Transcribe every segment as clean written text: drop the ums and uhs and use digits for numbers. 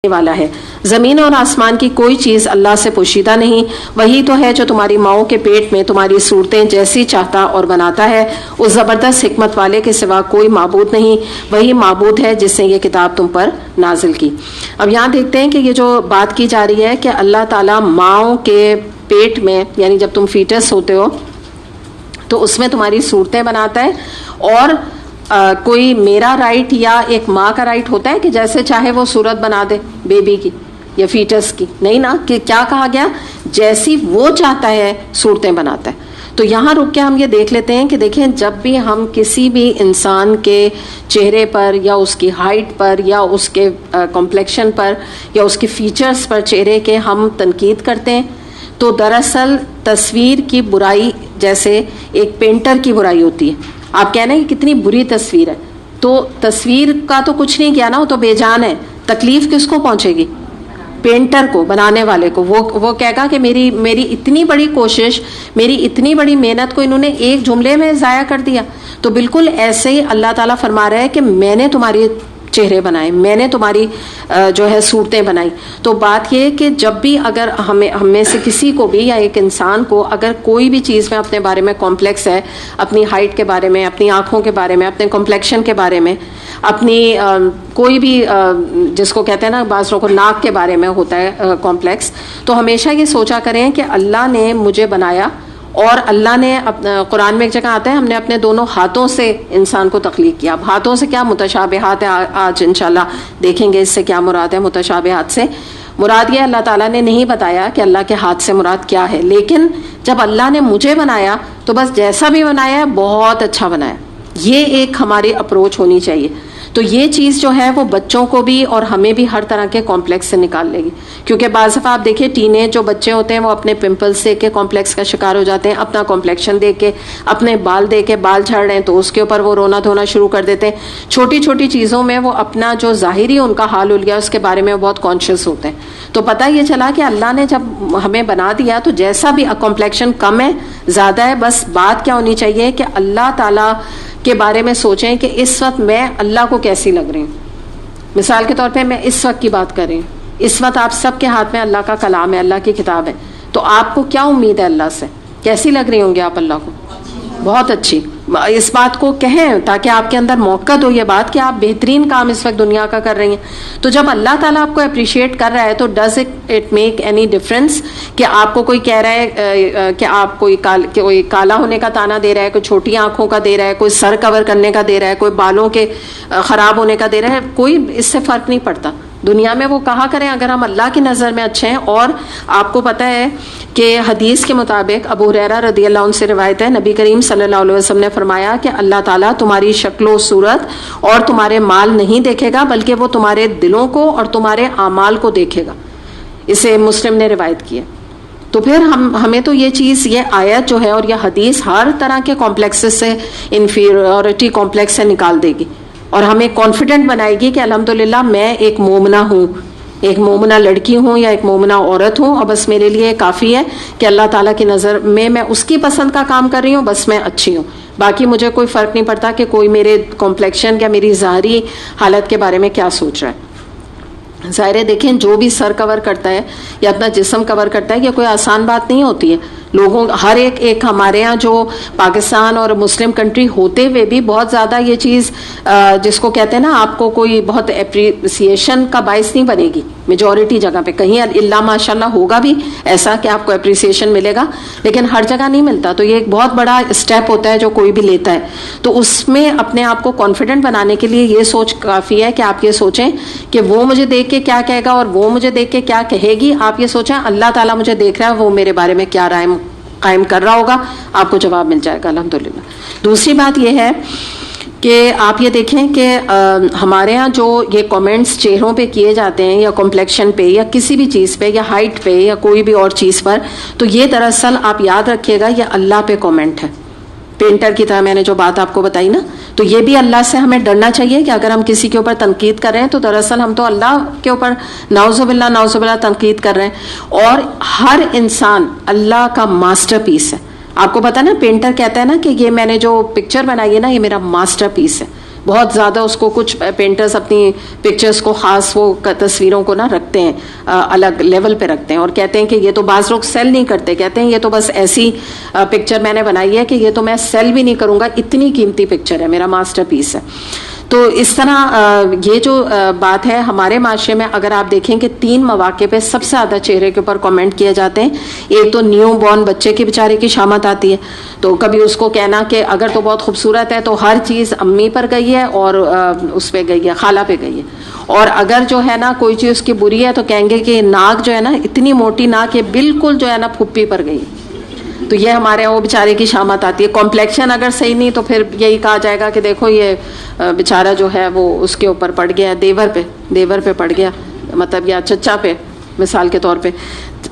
والا ہے. زمین اور آسمان کی کوئی چیز اللہ سے پوشیدہ نہیں. وہی تو ہے جو تمہاری ماؤں کے پیٹ میں تمہاری صورتیں جیسی چاہتا اور بناتا ہے. اس زبردست حکمت والے کے سوا کوئی معبود نہیں. وہی معبود ہے جس نے یہ کتاب تم پر نازل کی. اب یہاں دیکھتے ہیں کہ یہ جو بات کی جا رہی ہے کہ اللہ تعالیٰ ماؤں کے پیٹ میں، یعنی جب تم فیٹس ہوتے ہو تو اس میں تمہاری صورتیں بناتا ہے. اور کوئی میرا رائٹ یا ایک ماں کا رائٹ ہوتا ہے کہ جیسے چاہے وہ صورت بنا دے بیبی کی یا فیٹس کی؟ نہیں نا. کہ کیا کہا گیا؟ جیسی وہ چاہتا ہے صورتیں بناتا ہے. تو یہاں رک کے ہم یہ دیکھ لیتے ہیں کہ دیکھیں، جب بھی ہم کسی بھی انسان کے چہرے پر یا اس کی ہائٹ پر یا اس کے کمپلیکشن پر یا اس کے فیچرز پر چہرے کے ہم تنقید کرتے ہیں تو دراصل تصویر کی برائی جیسے ایک پینٹر کی برائی ہوتی ہے. آپ کہنا ہے کہ کتنی بری تصویر ہے، تو تصویر کا تو کچھ نہیں کیا نا، وہ تو بے جان ہے. تکلیف کس کو پہنچے گی؟ پینٹر کو، بنانے والے کو. وہ کہے گا کہ میری اتنی بڑی کوشش، میری اتنی بڑی محنت کو انہوں نے ایک جملے میں ضائع کر دیا. تو بالکل ایسے ہی اللہ تعالیٰ فرما رہا ہے کہ میں نے تمہاری چہرے بنائے، میں نے تمہاری جو ہے صورتیں بنائی. تو بات یہ کہ جب بھی اگر ہم میں سے کسی کو بھی یا ایک انسان کو اگر کوئی بھی چیز میں اپنے بارے میں کمپلیکس ہے، اپنی ہائٹ کے بارے میں، اپنی آنکھوں کے بارے میں، اپنے کمپلیکشن کے بارے میں، اپنی کوئی بھی جس کو کہتے ہیں نا بعض لوگوں کو ناک کے بارے میں ہوتا ہے کمپلیکس، تو ہمیشہ یہ سوچا کریں کہ اللہ نے مجھے بنایا اور اللہ نے قرآن میں ایک جگہ آتا ہے ہم نے اپنے دونوں ہاتھوں سے انسان کو تخلیق کیا. اب ہاتھوں سے کیا متشابہات ہے، آج انشاءاللہ دیکھیں گے اس سے کیا مراد ہے. متشابہات سے مراد یہ اللہ تعالیٰ نے نہیں بتایا کہ اللہ کے ہاتھ سے مراد کیا ہے، لیکن جب اللہ نے مجھے بنایا تو بس جیسا بھی بنایا ہے بہت اچھا بنایا. یہ ایک ہماری اپروچ ہونی چاہیے. تو یہ چیز جو ہے وہ بچوں کو بھی اور ہمیں بھی ہر طرح کے کمپلیکس سے نکال لے گی. کیونکہ بعض دفعہ آپ دیکھیں ٹینیج جو بچے ہوتے ہیں وہ اپنے پمپلس دیکھ کے کمپلیکس کا شکار ہو جاتے ہیں، اپنا کمپلیکشن دیکھ کے، اپنے بال دیکھ کے، بال جھڑ رہے ہیں تو اس کے اوپر وہ رونا دھونا شروع کر دیتے ہیں. چھوٹی چھوٹی چیزوں میں وہ اپنا جو ظاہری ان کا حال ہو گیا اس کے بارے میں وہ بہت کانشیس ہوتے ہیں. تو پتہ یہ چلا کہ اللہ نے جب ہمیں بنا دیا تو جیسا بھی کمپلیکشن کم ہے زیادہ ہے، بس بات کیا ہونی چاہیے کہ اللہ تعالیٰ کے بارے میں سوچیں کہ اس وقت میں اللہ کو کیسی لگ رہی ہوں. مثال کے طور پہ میں اس وقت کی بات کر رہی ہوں، اس وقت آپ سب کے ہاتھ میں اللہ کا کلام ہے، اللہ کی کتاب ہے، تو آپ کو کیا امید ہے اللہ سے؟ کیسی لگ رہی ہوں گے آپ اللہ کو؟ بہت اچھی. اس بات کو کہیں تاکہ آپ کے اندر موقع ہو یہ بات کہ آپ بہترین کام اس وقت دنیا کا کر رہی ہیں. تو جب اللہ تعالیٰ آپ کو اپریشیٹ کر رہا ہے تو does it make any difference کہ آپ کو کوئی کہہ رہا ہے کہ آپ کوئی کالا ہونے کا تانا دے رہا ہے، کوئی چھوٹی آنکھوں کا دے رہا ہے، کوئی سر کور کرنے کا دے رہا ہے، کوئی بالوں کے خراب ہونے کا دے رہا ہے، کوئی اس سے فرق نہیں پڑتا. دنیا میں وہ کہا کریں اگر ہم اللہ کی نظر میں اچھے ہیں. اور آپ کو پتہ ہے کہ حدیث کے مطابق ابو ہریرہ رضی اللہ عنہ سے روایت ہے، نبی کریم صلی اللہ علیہ وسلم نے فرمایا کہ اللہ تعالیٰ تمہاری شکل و صورت اور تمہارے مال نہیں دیکھے گا بلکہ وہ تمہارے دلوں کو اور تمہارے اعمال کو دیکھے گا. اسے مسلم نے روایت کی ہے. تو پھر ہمیں تو یہ چیز، یہ آیت جو ہے اور یہ حدیث ہر طرح کے کمپلیکسز سے، انفیریورٹی کمپلیکس سے نکال دے گی اور ہمیں کانفیڈنٹ بنائے گی کہ الحمدللہ میں ایک مومنہ ہوں، ایک مومنہ لڑکی ہوں یا ایک مومنہ عورت ہوں، اور بس میرے لیے کافی ہے کہ اللہ تعالیٰ کی نظر میں اس کی پسند کا کام کر رہی ہوں، بس میں اچھی ہوں. باقی مجھے کوئی فرق نہیں پڑتا کہ کوئی میرے کمپلیکشن یا میری ظاہری حالت کے بارے میں کیا سوچ رہا ہے. ظاہر ہے دیکھیں جو بھی سر کور کرتا ہے یا اپنا جسم کور کرتا ہے یہ کوئی آسان بات نہیں ہوتی ہے. لوگوں ہر ایک ہمارے ہاں جو پاکستان اور مسلم کنٹری ہوتے ہوئے بھی بہت زیادہ یہ چیز جس کو کہتے ہیں نا آپ کو کوئی بہت اپریسیشن کا باعث نہیں بنے گی. میجورٹی جگہ پہ کہیں اللہ ماشاءاللہ ہوگا بھی ایسا کہ آپ کو اپریسیشن ملے گا، لیکن ہر جگہ نہیں ملتا. تو یہ ایک بہت بڑا اسٹیپ ہوتا ہے جو کوئی بھی لیتا ہے. تو اس میں اپنے آپ کو کانفیڈنٹ بنانے کے لیے یہ سوچ کافی ہے کہ آپ یہ سوچیں کہ وہ مجھے دیکھ کے کیا کہے گا اور وہ مجھے دیکھ کے کیا کہے گی. آپ یہ سوچیں اللہ تعالیٰ مجھے دیکھ رہا ہے، وہ میرے بارے میں کیا رائے قائم کر رہا ہوگا، آپ کو جواب مل جائے گا الحمدللہ. دوسری بات یہ ہے کہ آپ یہ دیکھیں کہ ہمارے ہاں جو یہ کامنٹس چہروں پہ کیے جاتے ہیں یا کمپلیکشن پہ یا کسی بھی چیز پہ یا ہائٹ پہ یا کوئی بھی اور چیز پر، تو یہ دراصل آپ یاد رکھیے گا یہ اللہ پہ کامنٹ ہے. پینٹر کی طرح میں نے جو بات آپ کو بتائی نا، تو یہ بھی اللہ سے ہمیں ڈرنا چاہیے کہ اگر ہم کسی کے اوپر تنقید کر رہے ہیں تو دراصل ہم تو اللہ کے اوپر نعوذ باللہ تنقید کر رہے ہیں. اور ہر انسان اللہ کا ماسٹر پیس ہے. آپ کو پتا نا پینٹر کہتا ہے نا کہ یہ میں نے جو پکچر بنائی ہے نا یہ میرا ماسٹر پیس ہے. بہت زیادہ اس کو کچھ پینٹرز اپنی پکچرز کو خاص وہ تصویروں کو نا رکھتے ہیں الگ لیول پہ رکھتے ہیں اور کہتے ہیں کہ یہ تو بعض لوگ سیل نہیں کرتے, کہتے ہیں یہ تو بس ایسی پکچر میں نے بنائی ہے کہ یہ تو میں سیل بھی نہیں کروں گا, اتنی قیمتی پکچر ہے, میرا ماسٹر پیس ہے. تو اس طرح یہ جو بات ہے ہمارے معاشرے میں اگر آپ دیکھیں کہ 3 مواقع پہ سب سے زیادہ چہرے کے اوپر کامنٹ کیے جاتے ہیں. ایک تو نیو بورن بچے کی بیچارے کی شامت آتی ہے, تو کبھی اس کو کہنا کہ اگر تو بہت خوبصورت ہے تو ہر چیز امی پر گئی ہے اور اس پہ گئی ہے, خالہ پہ گئی ہے, اور اگر جو ہے نا کوئی چیز اس کی بری ہے تو کہیں گے کہ ناک جو ہے نا اتنی موٹی ناک ہے بالکل جو ہے نا پھپھی پر گئی. تو یہ ہمارے وہ بیچارے کی شامت آتی ہے. کمپلیکشن اگر صحیح نہیں تو پھر یہی کہا جائے گا کہ دیکھو یہ بیچارہ جو ہے وہ اس کے اوپر پڑ گیا, دیور پہ پڑ گیا, مطلب یا چچا پہ مثال کے طور پہ.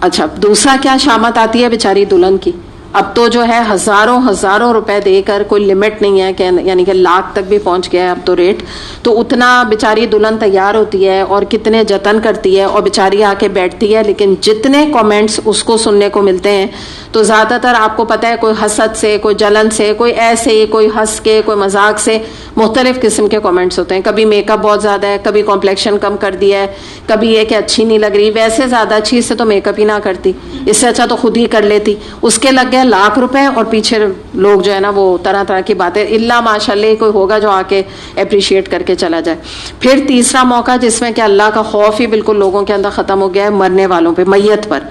اچھا, دوسرا کیا شامت آتی ہے بیچاری دلہن کی. اب تو جو ہے ہزاروں روپے دے کر, کوئی لمٹ نہیں ہے کہ یعنی کہ لاکھ تک بھی پہنچ گیا ہے اب تو ریٹ, تو اتنا بیچاری دلہن تیار ہوتی ہے اور کتنے جتن کرتی ہے اور بیچاری آ کے بیٹھتی ہے. لیکن جتنے کامنٹس اس کو سننے کو ملتے ہیں تو زیادہ تر آپ کو پتہ ہے کوئی حسد سے, کوئی جلن سے, کوئی ایسے, کوئی ہنس کے, کوئی مذاق سے, مختلف قسم کے کامنٹس ہوتے ہیں. کبھی میک اپ بہت زیادہ ہے, کبھی کمپلیکشن کم کر دیا ہے, کبھی یہ کہ اچھی نہیں لگ رہی, ویسے زیادہ اچھی سے تو میک اپ ہی نہ کرتی, اس سے اچھا تو خود ہی کر لیتی. اس کے لگ گئے لاکھ روپے اور پیچھے لوگ جو ہے نا وہ طرح کی باتیں, اللہ ماشاء اللہ کوئی ہوگا جو آ کے اپریشیٹ کر کے چلا جائے. پھر تیسرا موقع جس میں کہ اللہ کا خوف ہی بالکل لوگوں کے اندر ختم ہو گیا ہے, مرنے والوں پہ, میت پر,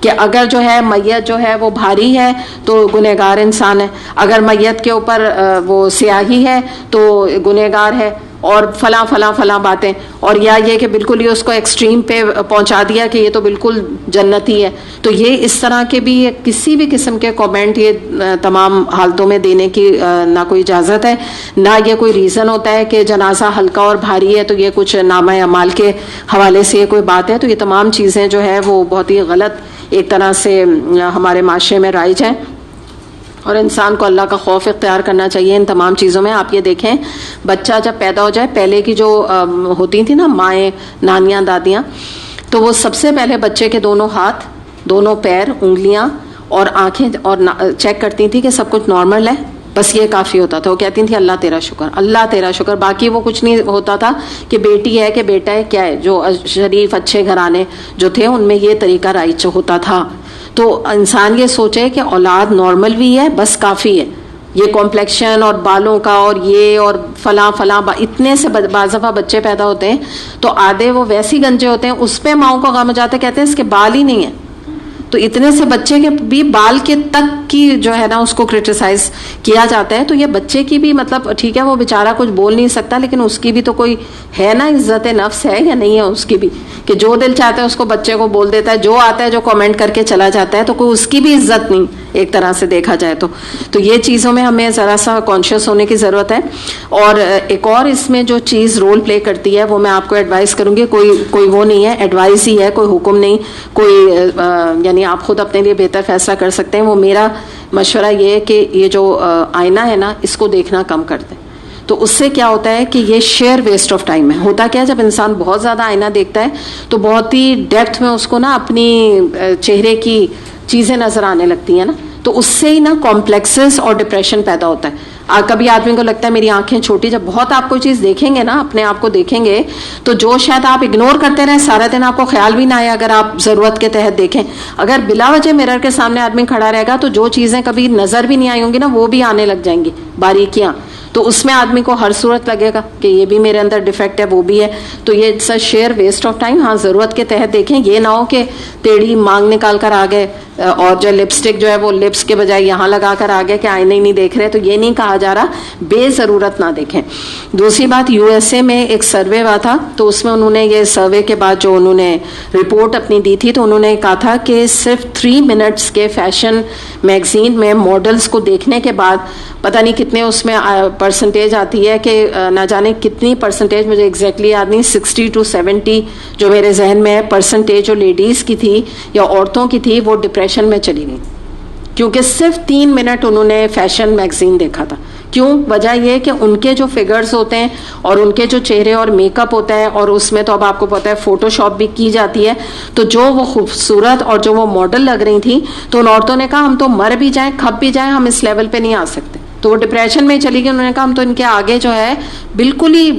کہ اگر جو ہے میت جو ہے وہ بھاری ہے تو گنہگار انسان ہے, اگر میت کے اوپر وہ سیاہی ہے تو گنہگار ہے, اور فلاں باتیں, اور یا یہ کہ بالکل یہ اس کو ایکسٹریم پہ پہنچا دیا کہ یہ تو بالکل جنتی ہے. تو یہ اس طرح کے بھی کسی بھی قسم کے کامنٹ یہ تمام حالتوں میں دینے کی نہ کوئی اجازت ہے, نہ یہ کوئی ریزن ہوتا ہے کہ جنازہ ہلکا اور بھاری ہے تو یہ کچھ نامہ اعمال کے حوالے سے یہ کوئی بات ہے. تو یہ تمام چیزیں جو ہے وہ بہت ہی غلط ایک طرح سے ہمارے معاشرے میں رائج ہیں, اور انسان کو اللہ کا خوف اختیار کرنا چاہیے ان تمام چیزوں میں. آپ یہ دیکھیں, بچہ جب پیدا ہو جائے, پہلے کی جو ہوتی تھی نا مائیں, نانیاں, دادیاں, تو وہ سب سے پہلے بچے کے دونوں ہاتھ, دونوں پیر, انگلیاں اور آنکھیں اور چیک کرتی تھی کہ سب کچھ نارمل ہے, بس یہ کافی ہوتا تھا. وہ کہتی تھی اللہ تیرا شکر, اللہ تیرا شکر, باقی وہ کچھ نہیں ہوتا تھا کہ بیٹی ہے کہ بیٹا ہے, کیا ہے. جو شریف اچھے گھرانے جو تھے ان میں یہ طریقہ رائج ہوتا تھا. تو انسان یہ سوچے کہ اولاد نارمل بھی ہے, بس کافی ہے. یہ کمپلیکشن اور بالوں کا اور یہ اور فلاں اتنے سے بعض دفعہ بچے پیدا ہوتے ہیں تو آدھے وہ ویسی گنجے ہوتے ہیں, اس پہ ماؤں کو غم ہو جاتا ہے, کہتے ہیں اس کے بال ہی نہیں ہیں. تو اتنے سے بچے کے بھی بال کے تک کی جو ہے نا اس کو کرٹیسائز کیا جاتا ہے. تو یہ بچے کی بھی مطلب ٹھیک ہے وہ بیچارہ کچھ بول نہیں سکتا, لیکن اس کی بھی تو کوئی ہے نا, عزت نفس ہے یا نہیں ہے اس کی بھی, کہ جو دل چاہتا ہے اس کو بچے کو بول دیتا ہے, جو آتا ہے جو کامنٹ کر کے چلا جاتا ہے, تو کوئی اس کی بھی عزت نہیں ایک طرح سے دیکھا جائے تو یہ چیزوں میں ہمیں ذرا سا کانشیس ہونے کی ضرورت ہے. اور ایک اور اس میں جو چیز رول پلے کرتی ہے وہ میں آپ کو ایڈوائز کروں گی, کوئی وہ نہیں ہے, ایڈوائز ہی ہے, کوئی حکم نہیں, کوئی یعنی آپ خود اپنے لیے بہتر فیصلہ کر سکتے ہیں. وہ میرا مشورہ یہ ہے کہ یہ جو آئینہ ہے نا اس کو دیکھنا کم کر دیں. تو اس سے کیا ہوتا ہے کہ یہ شیئر ویسٹ آف ٹائم ہے. ہوتا کیا ہے, جب انسان بہت زیادہ آئینہ دیکھتا ہے تو بہت ہی ڈیپتھ میں اس کو نا اپنی چہرے کی چیزیں نظر آنے لگتی ہیں نا, تو اس سے ہی نا کمپلیکسز اور ڈپریشن پیدا ہوتا ہے. کبھی آدمی کو لگتا ہے میری آنکھیں چھوٹی, جب بہت آپ کوئی چیز دیکھیں گے نا, اپنے آپ کو دیکھیں گے, تو جو شاید آپ اگنور کرتے رہیں سارا دن, آپ کو خیال بھی نہ آئے اگر آپ ضرورت کے تحت دیکھیں. اگر بلا وجہ مرر کے سامنے آدمی کھڑا رہے گا تو جو چیزیں کبھی نظر بھی نہیں آئی ہوں گی نا وہ بھی آنے لگ جائیں گی, باریکیاں. تو اس میں آدمی کو ہر صورت لگے گا کہ یہ بھی میرے اندر ڈیفیکٹ ہے, وہ بھی ہے. تو یہ سر شیئر ویسٹ آف ٹائم. ہاں ضرورت کے تحت دیکھیں, یہ نہ ہو کہ ٹیڑھی مانگ نکال کر آ گئے, اور جو لپسٹک جو ہے وہ لپس کے بجائے یہاں لگا کر آ گئے کہ آئینے ہی نہیں دیکھ رہے. تو یہ نہیں کہا جا رہا, بے ضرورت نہ دیکھیں. دوسری بات, USA میں ایک سروے ہوا تھا, تو اس میں انہوں نے یہ سروے کے بعد جو انہوں نے رپورٹ اپنی دی تھی, تو انہوں نے کہا تھا کہ صرف 3 منٹس کے فیشن میگزین میں ماڈلز کو دیکھنے کے بعد پتہ نہیں کتنے اس میں پرسنٹیج آتی ہے, کہ نہ جانے کتنی پرسنٹیج, مجھے ایگزیکٹلی یاد نہیں, 60 to 70 جو میرے ذہن میں ہے پرسنٹیج جو لیڈیز کی تھی یا عورتوں کی تھی وہ ڈپریشن میں چلی گئی, کیونکہ صرف 3 منٹ انہوں نے فیشن میگزین دیکھا تھا. کیوں؟ وجہ یہ کہ ان کے جو فگرز ہوتے ہیں اور ان کے جو چہرے اور میک اپ ہوتا ہے, اور اس میں تو اب آپ کو پتہ ہے فوٹو شاپ بھی کی جاتی ہے, تو جو وہ خوبصورت اور جو وہ ماڈل لگ رہی تھیں, تو ان عورتوں نے کہا ہم تو مر بھی جائیں, کھپ بھی جائیں, ہم اس لیول پہ نہیں آ سکتے. تو وہ ڈپریشن میں چلی گئی. انہوں نے کہا ہم تو ان کے آگے جو ہے بالکل ہی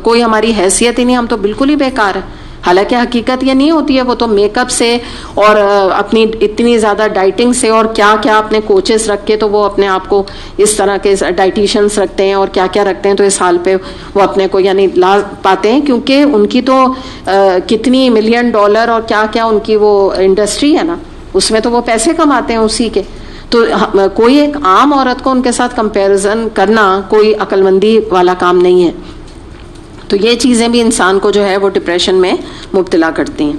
کوئی ہماری حیثیت ہی نہیں, ہم تو بالکل ہی بیکار ہیں. حالانکہ حقیقت یہ نہیں ہوتی ہے, وہ تو میک اپ سے اور اپنی اتنی زیادہ ڈائٹنگ سے اور کیا کیا اپنے کوچز رکھ کے تو وہ اپنے آپ کو اس طرح کے ڈائٹیشنس رکھتے ہیں اور کیا کیا رکھتے ہیں, تو اس حال پہ وہ اپنے کو یعنی لا پاتے ہیں, کیونکہ ان کی تو کتنی $1 ملین اور کیا کیا ان کی وہ انڈسٹری ہے نا, اس میں تو وہ پیسے کماتے ہیں اسی کے. تو کوئی ایک عام عورت کو ان کے ساتھ کمپیریزن کرنا کوئی عقل مندی والا کام نہیں ہے. تو یہ چیزیں بھی انسان کو جو ہے وہ ڈپریشن میں مبتلا کرتی ہیں.